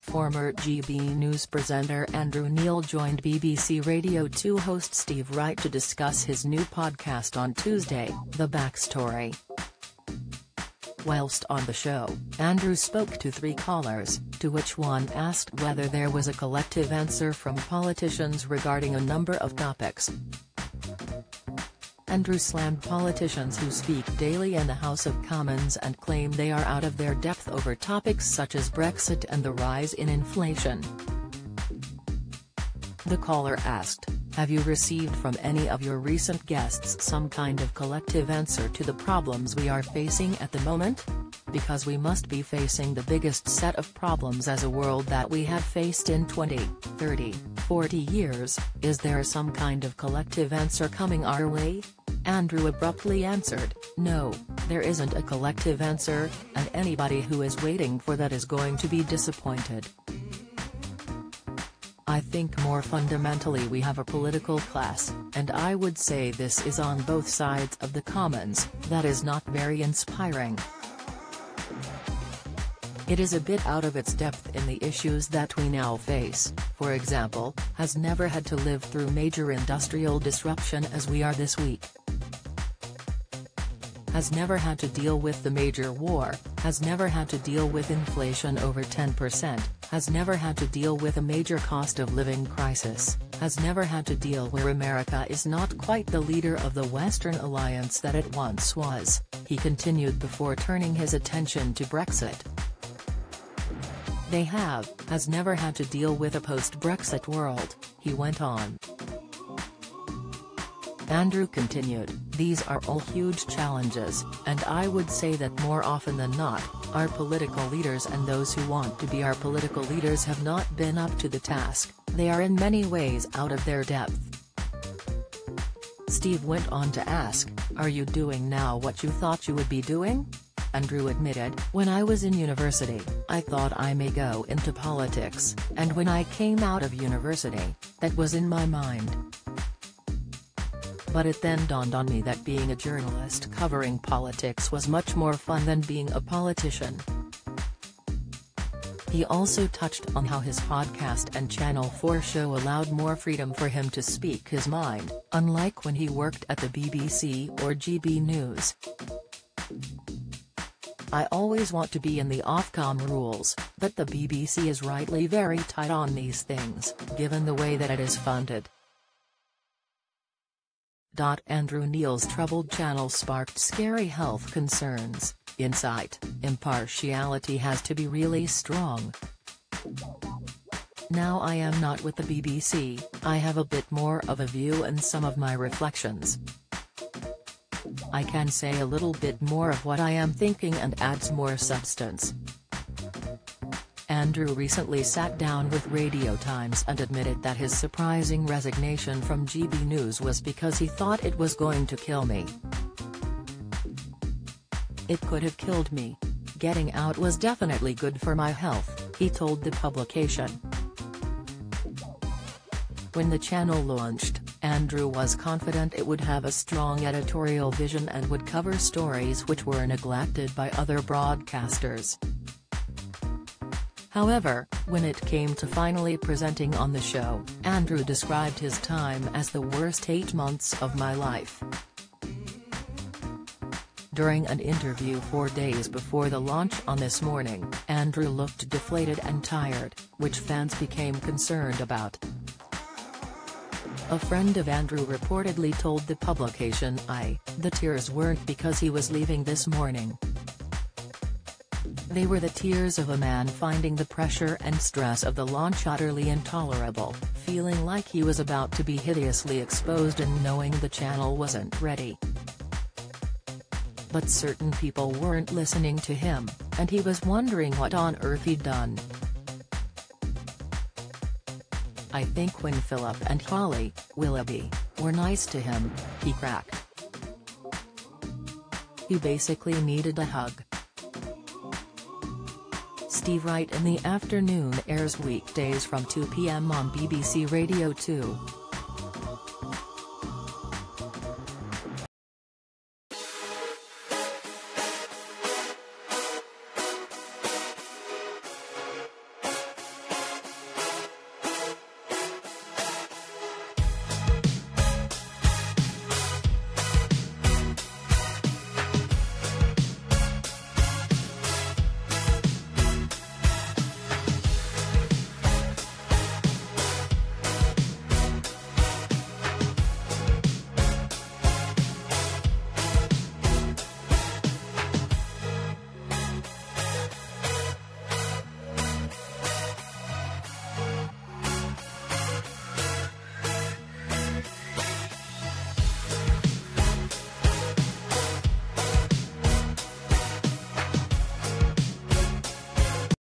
Former GB News presenter Andrew Neil joined BBC Radio 2 host Steve Wright to discuss his new podcast on Tuesday, The Backstory. Whilst on the show, Andrew spoke to three callers, to which one asked whether there was a collective answer from politicians regarding a number of topics. Andrew slammed politicians who speak daily in the House of Commons and claim they are out of their depth over topics such as Brexit and the rise in inflation. The caller asked, "Have you received from any of your recent guests some kind of collective answer to the problems we are facing at the moment? Because we must be facing the biggest set of problems as a world that we have faced in 20, 30, 40 years, is there some kind of collective answer coming our way?" Andrew abruptly answered, "No, there isn't a collective answer, and anybody who is waiting for that is going to be disappointed. I think more fundamentally we have a political class, and I would say this is on both sides of the Commons, that is not very inspiring. It is a bit out of its depth in the issues that we now face, for example, has never had to live through major industrial disruption as we are this week. Has never had to deal with the major war, has never had to deal with inflation over 10%, has never had to deal with a major cost of living crisis, has never had to deal where America is not quite the leader of the Western alliance that it once was," he continued before turning his attention to Brexit. Has never had to deal with a post-Brexit world," he went on. Andrew continued, "These are all huge challenges, and I would say that more often than not, our political leaders and those who want to be our political leaders have not been up to the task, they are in many ways out of their depth." Steve went on to ask, "Are you doing now what you thought you would be doing?" Andrew admitted, "When I was in university, I thought I may go into politics, and when I came out of university, that was in my mind. But it then dawned on me that being a journalist covering politics was much more fun than being a politician." He also touched on how his podcast and Channel 4 show allowed more freedom for him to speak his mind, unlike when he worked at the BBC or GB News. "I always want to be in the Ofcom rules, but the BBC is rightly very tight on these things, given the way that it is funded." Andrew Neil's troubled channel sparked scary health concerns. "Insight, impartiality has to be really strong. Now I am not with the BBC, I have a bit more of a view and some of my reflections. I can say a little bit more of what I am thinking and adds more substance." Andrew recently sat down with Radio Times and admitted that his surprising resignation from GB News was because he thought it was going to kill me. "It could have killed me. Getting out was definitely good for my health," he told the publication. When the channel launched, Andrew was confident it would have a strong editorial vision and would cover stories which were neglected by other broadcasters. However, when it came to finally presenting on the show, Andrew described his time as the worst 8 months of my life. During an interview 4 days before the launch on This Morning, Andrew looked deflated and tired, which fans became concerned about. A friend of Andrew reportedly told the publication the tears weren't because he was leaving This Morning. They were the tears of a man finding the pressure and stress of the launch utterly intolerable, feeling like he was about to be hideously exposed and knowing the channel wasn't ready. But certain people weren't listening to him, and he was wondering what on earth he'd done. "I think when Philip and Holly, Willoughby, were nice to him, he cracked. He basically needed a hug." Steve Wright in the Afternoon airs weekdays from 2 p.m. on BBC Radio 2.